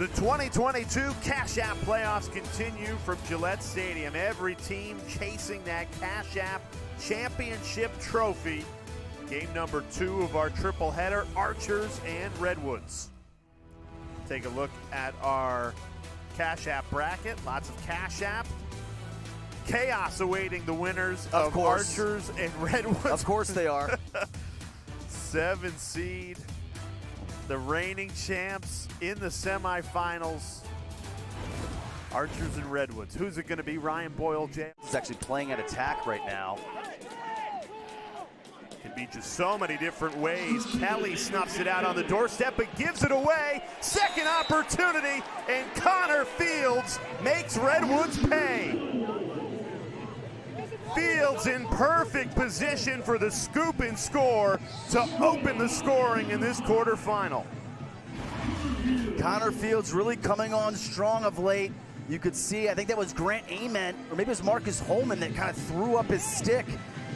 The 2022 Cash App playoffs continue from Gillette Stadium. Every team chasing that Cash App championship trophy. Game number 2 of our triple header, Archers and Redwoods. Take a look at our Cash App bracket. Lots of Cash App. Chaos awaiting the winners of Archers and Redwoods. Of course they are. 7 seed. The reigning champs in the semifinals. Archers and Redwoods. Who's it going to be? Ryan Boyle James. He's actually playing at attack right now. Can be just so many different ways. Kelly snuffs it out on the doorstep but gives it away. Second opportunity, and Connor Fields makes Redwoods pay. Fields in perfect position for the scoop and score to open the scoring in this quarterfinal. Connor Fields really coming on strong of late. You could see, I think that was Grant Ament, or maybe it was Marcus Holman that kind of threw up his stick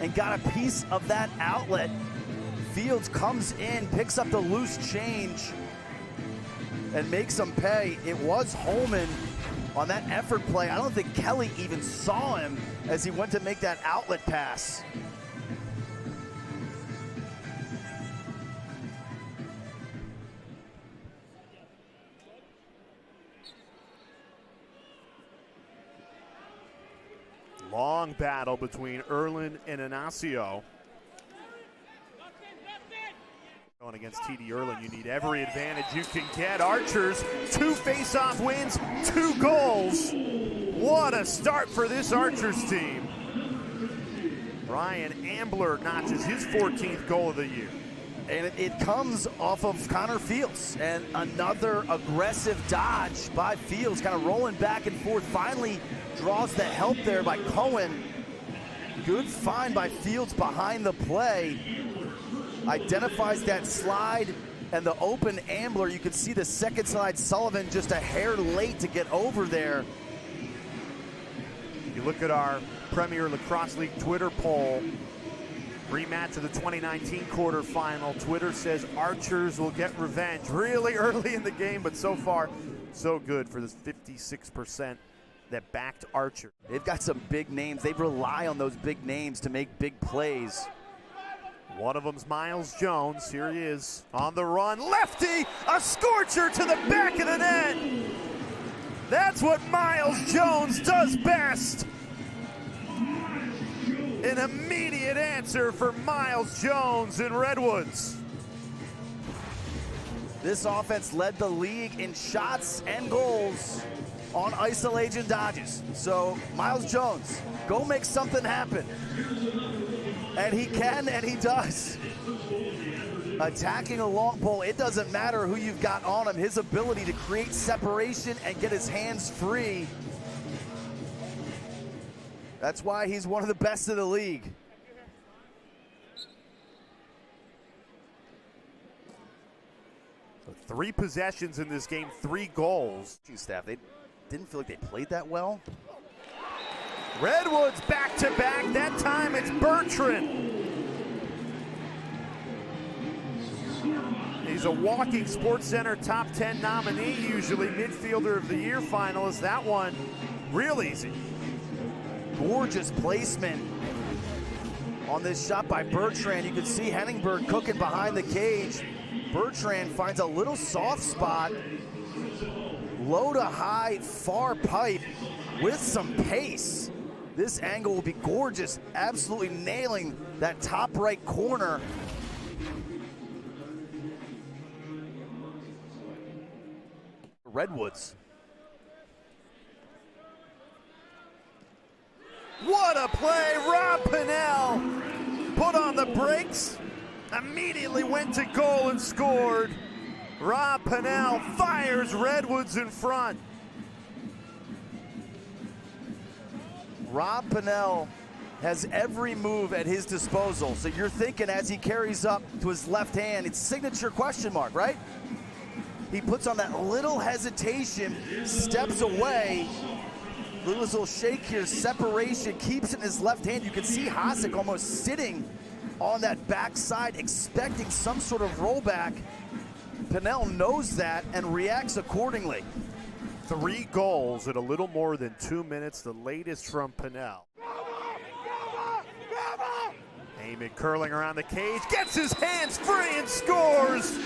and got a piece of that outlet. Fields comes in, picks up the loose change, and makes them pay. It was Holman on that effort play. I don't think Kelly even saw him as he went to make that outlet pass. Long battle between Erlin and Inacio. Going against TD Erlin, you need every advantage you can get. Archers, 2 face-off wins, 2 goals. What a start for this Archers team. Ryan Ambler notches his 14th goal of the year. And it comes off of Connor Fields, and another aggressive dodge by Fields, kind of rolling back and forth. Finally draws the help there by Cohen. Good find by Fields behind the play. Identifies that slide and the open Ambler. You can see the second slide, Sullivan just a hair late to get over there. You look at our Premier Lacrosse League Twitter poll. Rematch of the 2019 quarterfinal. Twitter says Archers will get revenge really early in the game, but so far, so good for this 56% that backed Archer. They've got some big names. They rely on those big names to make big plays. One of them's Miles Jones. Here he is on the run. Lefty, a scorcher to the back of the net. That's what Miles Jones does best. An immediate answer for Miles Jones in Redwoods. This offense led the league in shots and goals on isolation dodges. So Miles Jones, go make something happen. And he can, and he does. Attacking a long pole, it doesn't matter who you've got on him. His ability to create separation and get his hands free. That's why he's one of the best in the league. So 3 possessions in this game, 3 goals. Staff, they didn't feel like they played that well. Redwoods back-to-back. That time it's Bertrand. He's a walking SportsCenter top 10 nominee, usually midfielder of the year finalist. That one, real easy. Gorgeous placement on this shot by Bertrand. You can see Henningberg cooking behind the cage. Bertrand finds a little soft spot. Low to high, far pipe with some pace. This angle will be gorgeous, absolutely nailing that top right corner. Redwoods. What a play, Rob Pinnell put on the brakes, immediately went to goal and scored. Rob Pinnell fires Redwoods in front. Rob Pinnell has every move at his disposal. So you're thinking as he carries up to his left hand, it's signature question mark, right? He puts on that little hesitation, steps away, little shake here, separation, keeps it in his left hand. You can see Hasek almost sitting on that backside, expecting some sort of rollback. and Pinnell knows that and reacts accordingly. 3 goals in a little more than 2 minutes, the latest from Pinnell. Heyman curling around the cage, gets his hands free and scores!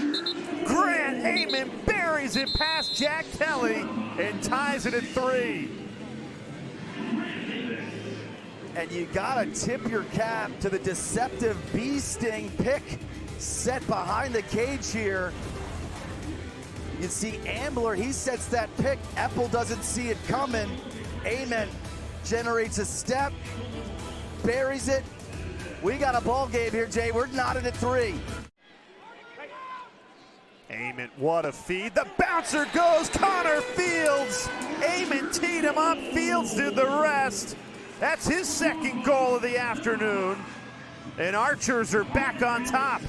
Grant Heyman buries it past Jack Kelly and ties it at 3. And you gotta tip your cap to the deceptive bee sting pick set behind the cage here. You see Ambler, he sets that pick. Epple doesn't see it coming. Heyman generates a step, buries it. We got a ball game here, Jay. We're knotted at 3. Heyman, what a feed. The bouncer goes, Connor Fields. Heyman teed him up, Fields did the rest. That's his 2nd goal of the afternoon. And Archers are back on top.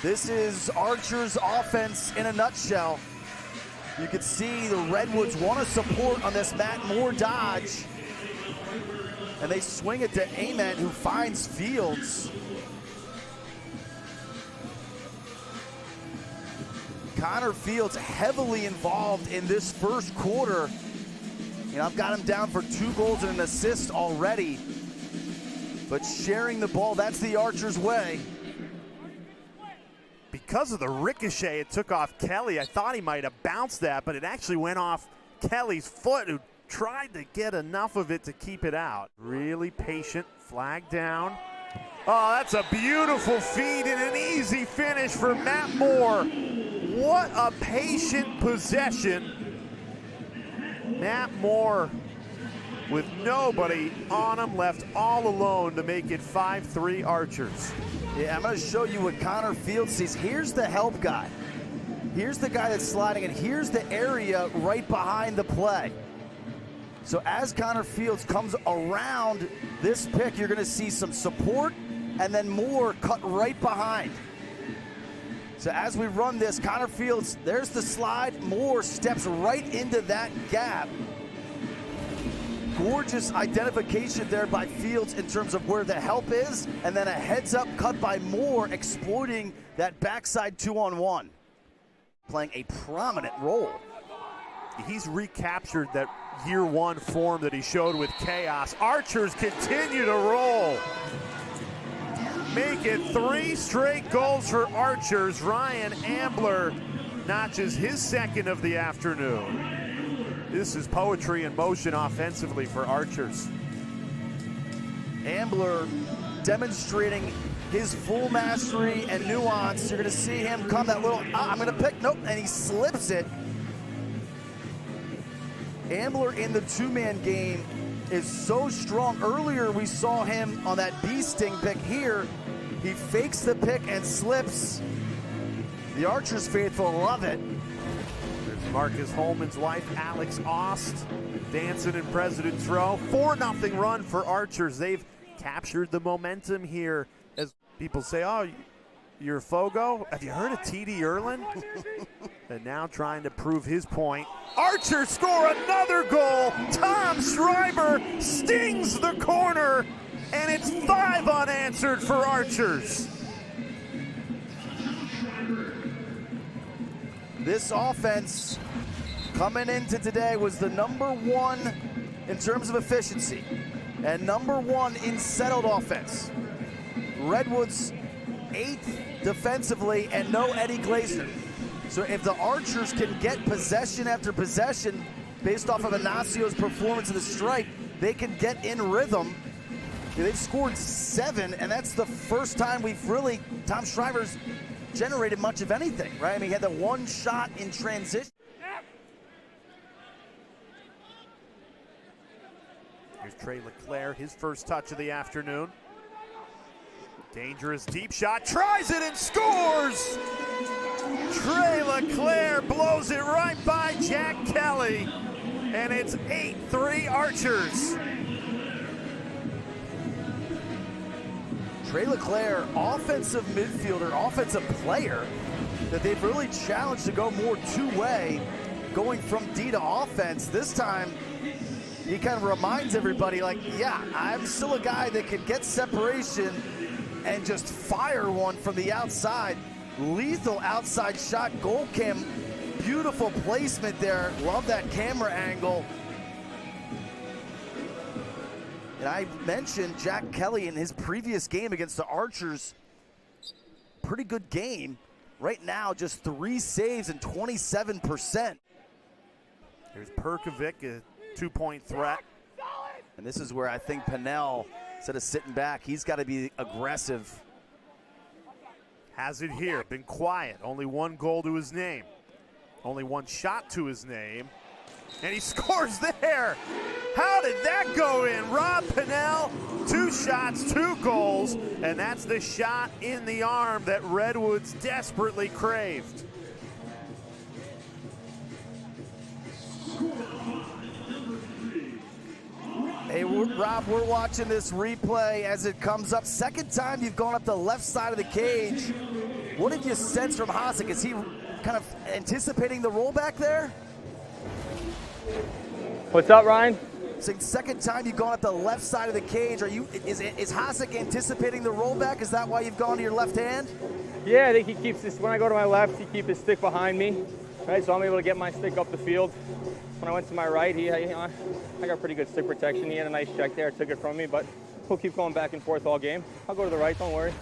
This is Archer's offense in a nutshell. You can see the Redwoods want to support on this Matt Moore dodge. And they swing it to Ament, who finds Fields. Connor Fields heavily involved in this first quarter. And I've got him down for 2 goals and an assist already. But sharing the ball, that's the Archers' way. Because of the ricochet it took off Kelly, I thought he might have bounced that, but it actually went off Kelly's foot, who tried to get enough of it to keep it out. Really patient, flag down. Oh, that's a beautiful feed and an easy finish for Matt Moore. What a patient possession. Matt Moore with nobody on him, left all alone to make it 5-3 Archers. Yeah, I'm going to show you what Connor Fields sees. Here's the help guy. Here's the guy that's sliding, and here's the area right behind the play. So as Connor Fields comes around this pick, you're going to see some support and then Moore cut right behind. So as we run this, Connor Fields, there's the slide. Moore steps right into that gap. Gorgeous identification there by Fields in terms of where the help is, and then a heads-up cut by Moore exploiting that backside 2-on-1. Playing a prominent role. He's recaptured that year 1 form that he showed with Chaos. Archers continue to roll. Make it 3 straight goals for Archers. Ryan Ambler notches his 2nd of the afternoon. This is poetry in motion offensively for Archers. Ambler demonstrating his full mastery and nuance. You're going to see him come that little, I'm going to pick, nope, and he slips it. Ambler in the 2-man game is so strong. Earlier we saw him on that bee sting pick. Here, he fakes the pick and slips. The Archers faithful love it. Marcus Holman's wife, Alex Ost, dancing in President's Row. 4-0 run for Archers. They've captured the momentum here. As people say, oh, you're Fogo? Have you heard of T.D. Erlin? And now trying to prove his point. Archers score another goal. Tom Schreiber stings the corner, and it's 5 unanswered for Archers. This offense coming into today was the #1 in terms of efficiency and #1 in settled offense. Redwoods 8th defensively and no Eddie Glazer. So if the Archers can get possession after possession based off of Inaccio's performance in the strike, they can get in rhythm. They've scored 7, and that's the first time we've really, Tom Schreiber's generated much of anything, right? I mean, he had the 1 shot in transition. Here's Trey Leclerc, his first touch of the afternoon. Dangerous deep shot, tries it and scores! Trey Leclerc blows it right by Jack Kelly, and it's 8-3 Archers. Trey Leclerc, offensive midfielder, offensive player that they've really challenged to go more 2-way, going from D to offense. This time, he kind of reminds everybody, like, yeah, I'm still a guy that can get separation and just fire one from the outside. Lethal outside shot, goal cam, beautiful placement there. Love that camera angle. And I mentioned Jack Kelly in his previous game against the Archers. Pretty good game. Right now, just 3 saves and 27%. There's Perkovic, a 2-point threat. And this is where I think Pennell, instead of sitting back, he's got to be aggressive. Has it here, been quiet. Only 1 goal to his name. Only 1 shot to his name. And he scores there. How did that go in? Rob Pennell, 2 shots, 2 goals, and that's the shot in the arm that Redwoods desperately craved. Hey, Rob, we're watching this replay as it comes up. Second time you've gone up the left side of the cage. What did you sense from Hasek? Is he kind of anticipating the rollback there? What's up, Ryan? Second time you've gone up the left side of the cage. Is Hasek anticipating the rollback? Is that why you've gone to your left hand? Yeah, I think he keeps this. When I go to my left, he keeps his stick behind me, right? So I'm able to get my stick up the field. When I went to my right, I got pretty good stick protection. He had a nice check there, took it from me, but we'll keep going back and forth all game. I'll go to the right, don't worry.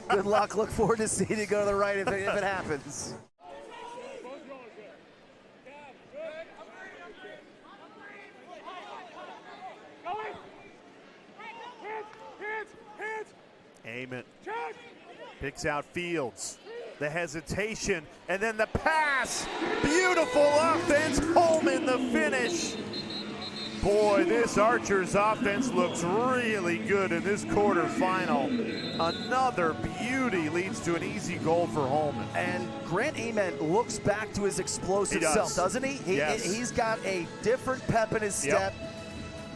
Good luck. Look forward to seeing you go to the right if it happens. Amen. Picks out Fields. The hesitation, and then the pass. Beautiful offense. Holman the finish. Boy, this Archers offense looks really good in this quarterfinal. Another beauty leads to an easy goal for Holman. And Grant Ament looks back to his explosive self, doesn't he? Yes. He's got a different pep in his step. Yep.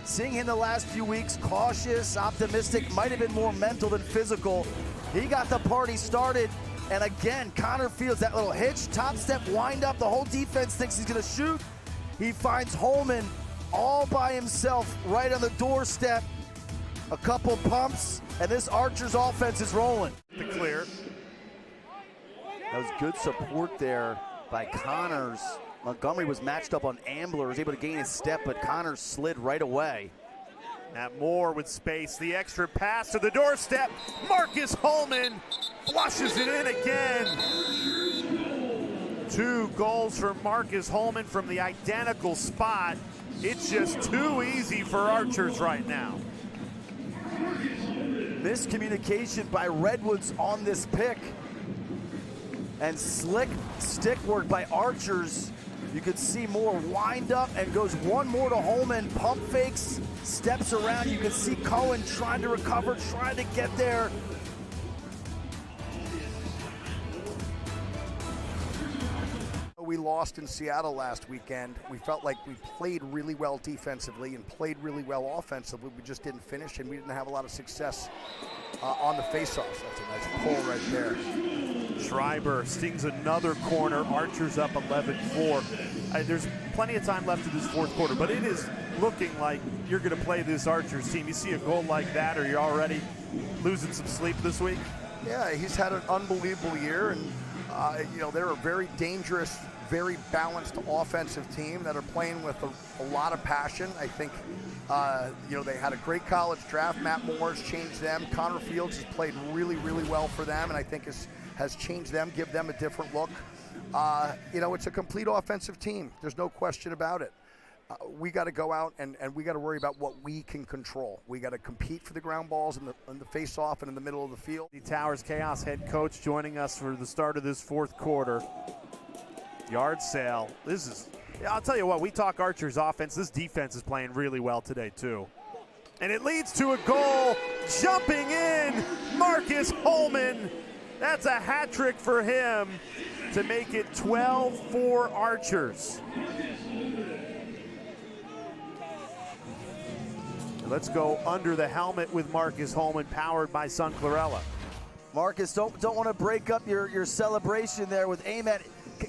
Seeing him the last few weeks, cautious, optimistic, might have been more mental than physical. He got the party started. And again, Connor Fields, that little hitch, top step, wind up. The whole defense thinks he's going to shoot. He finds Holman all by himself right on the doorstep. A couple pumps, and this Archers offense is rolling. The clear. That was good support there by Connors. Montgomery was matched up on Ambler, was able to gain his step, but Connors slid right away. Matt Moore with space, the extra pass to the doorstep. Marcus Holman flushes it in again. 2 goals for Marcus Holman from the identical spot. It's just too easy for Archers right now. Miscommunication by Redwoods on this pick. And slick stick work by Archers. You could see Moore wind up and goes 1 more to Holman. Pump fakes, steps around. You can see Cohen trying to recover, trying to get there. We lost in Seattle last weekend. We felt like we played really well defensively and played really well offensively. We just didn't finish, and we didn't have a lot of success on the faceoffs. That's a nice pull right there. Schreiber stings another corner. Archers up 11-4. There's plenty of time left in this 4th quarter, but it is looking like you're going to play this Archers team. You see a goal like that, or you're already losing some sleep this week? Yeah, he's had an unbelievable year, and they're a very dangerous, very balanced offensive team that are playing with a lot of passion. I think, they had a great college draft. Matt Moore's changed them. Connor Fields has played really, really well for them, and I think has changed them, give them a different look. It's a complete offensive team. There's no question about it. We got to go out and we got to worry about what we can control. We got to compete for the ground balls in the face-off and in the middle of the field. The Towers Chaos head coach joining us for the start of this 4th quarter. Yard sale. I'll tell you what, we talk Archers offense. This defense is playing really well today too. And it leads to a goal. Jumping in, Marcus Holman. That's a hat trick for him to make it 12-4 Archers. Let's go under the helmet with Marcus Holman, powered by Sun Clarella. Marcus, don't want to break up your celebration there with Ament.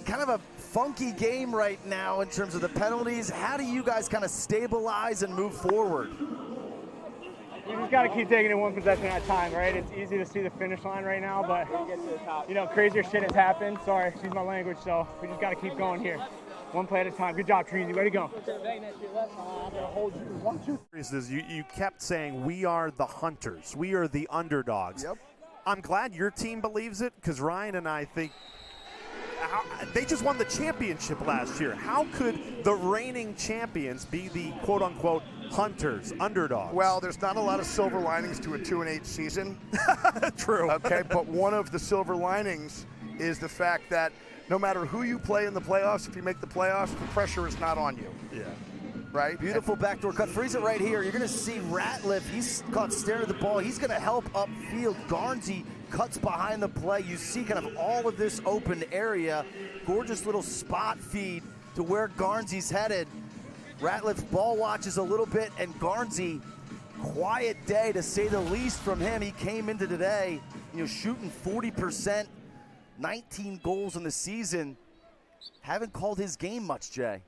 Kind of a funky game right now in terms of the penalties. How do you guys kind of stabilize and move forward? You just got to keep taking it one possession at a time, right? It's easy to see the finish line right now, but, you know, crazier shit has happened. Sorry, excuse my language, so we just got to keep going here. One play at a time. Good job, Treasy. Way to go. You kept saying, we are the hunters. We are the underdogs. Yep. I'm glad your team believes it, because Ryan and I think they just won the championship last year. How could the reigning champions be the quote-unquote hunters, underdogs? Well, there's not a lot of silver linings to a 2-8 season. True. Okay, but one of the silver linings is the fact that no matter who you play in the playoffs, if you make the playoffs, the pressure is not on you. Yeah. Right? Beautiful backdoor cut. Freeze it right here. You're going to see Ratliff. He's caught staring at the ball. He's going to help upfield. Garnsey cuts behind the play. You see kind of all of this open area. Gorgeous little spot feed to where Garnsey's headed. Ratliff ball watches a little bit, and Garnsey, quiet day to say the least from him. He came into today, you know, shooting 40%, 19 goals in the season. Haven't called his game much, Jay.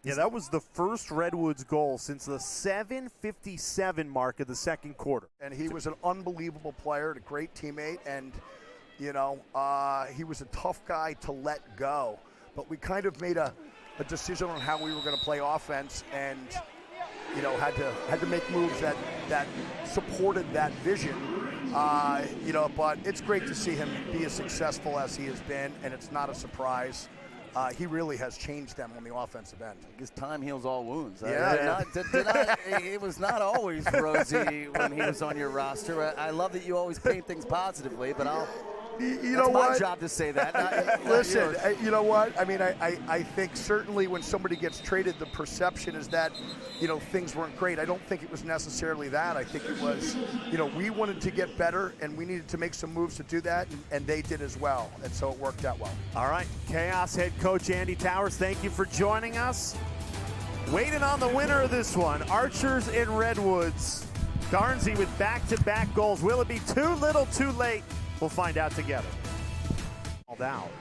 Yeah, that was the first Redwoods goal since the 7:57 mark of the second quarter. And he was an unbelievable player, a great teammate, and, you know, he was a tough guy to let go. But we kind of made a decision on how we were going to play offense, and, you know, had to make moves that supported that vision. You know, but it's great to see him be as successful as he has been, and it's not a surprise. He really has changed them on the offensive end. Because time heals all wounds. Yeah. It was not always rosy when he was on your roster. I love that you always paint things positively, but That's my job to say that. Listen, you know what? I mean, I think certainly when somebody gets traded, the perception is that, you know, things weren't great. I don't think it was necessarily that. I think it was, you know, we wanted to get better, and we needed to make some moves to do that, and they did as well. And so it worked out well. All right, Chaos head coach Andy Towers, thank you for joining us. Waiting on the winner of this one, Archers in Redwoods. Garnsey with back-to-back goals. Will it be too little, too late? We'll find out together. All out.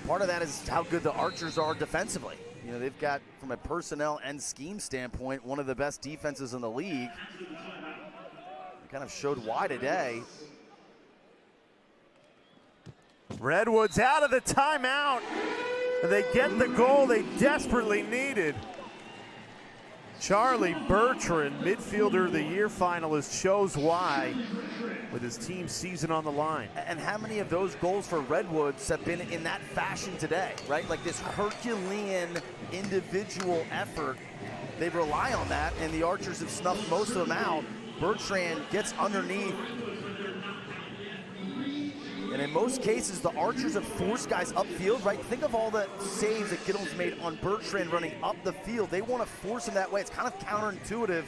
Part of that is how good the Archers are defensively. You know, they've got, from a personnel and scheme standpoint, one of the best defenses in the league. They kind of showed why today. Redwoods out of the timeout. They get the goal they desperately needed. Charlie Bertrand, midfielder of the year finalist, shows why with his team's season on the line. And how many of those goals for Redwoods have been in that fashion today, right? Like this Herculean individual effort. They rely on that, and the Archers have snuffed most of them out. Bertrand gets underneath. And in most cases, the Archers have forced guys upfield, right? Think of all the saves that Gittle's made on Bertrand running up the field. They want to force him that way. It's kind of counterintuitive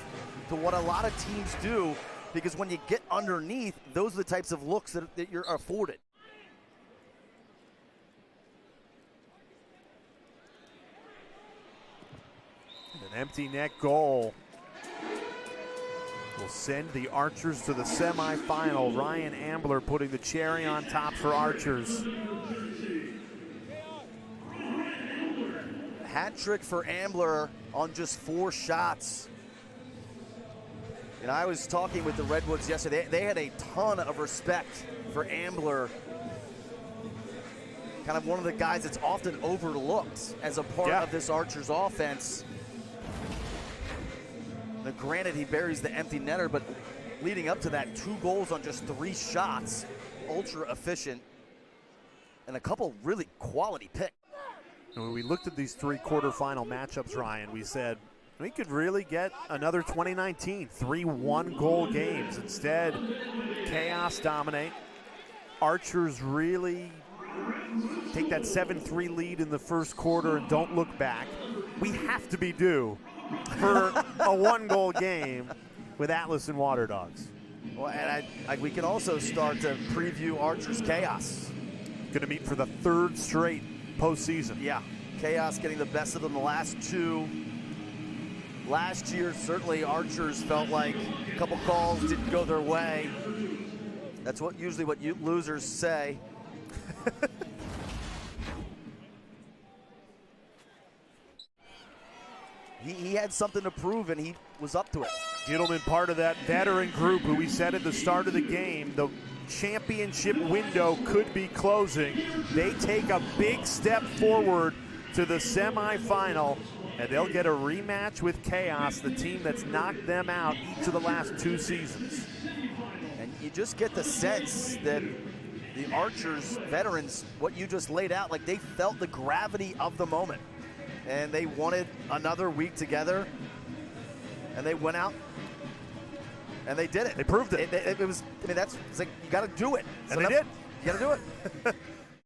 to what a lot of teams do, because when you get underneath, those are the types of looks that you're afforded. An empty net goal will send the Archers to the semifinal. Ryan Ambler putting the cherry on top for Archers. Hat trick for Ambler on just 4 shots. And I was talking with the Redwoods yesterday. They had a ton of respect for Ambler. Kind of one of the guys that's often overlooked as a part of this Archers offense. Now, granted, he buries the empty netter, but leading up to that, 2 goals on just 3 shots, ultra efficient, and a couple really quality picks. When we looked at these 3 quarterfinal matchups, Ryan, we said we could really get another 2019, 3 one-goal games. Instead, Chaos dominate. Archers really take that 7-3 lead in the first quarter and don't look back. We have to be due for a 1-goal game with Atlas and Water Dogs. Well, and we can also start to preview Archers Chaos. Going to meet for the 3rd straight postseason. Yeah, Chaos getting the best of them the last 2. Last year, certainly Archers felt like a couple calls didn't go their way. That's usually what you losers say. he had something to prove, and he was up to it. Gittleman, part of that veteran group who we said at the start of the game, the championship window could be closing. They take a big step forward to the semifinal, and they'll get a rematch with Chaos, the team that's knocked them out each of the last 2 seasons. And you just get the sense that the Archers veterans, what you just laid out, like they felt the gravity of the moment. And they wanted another week together. And they went out and they did it. They proved it. It was, I mean, it's like, you got to do it. And they did. You got to do it.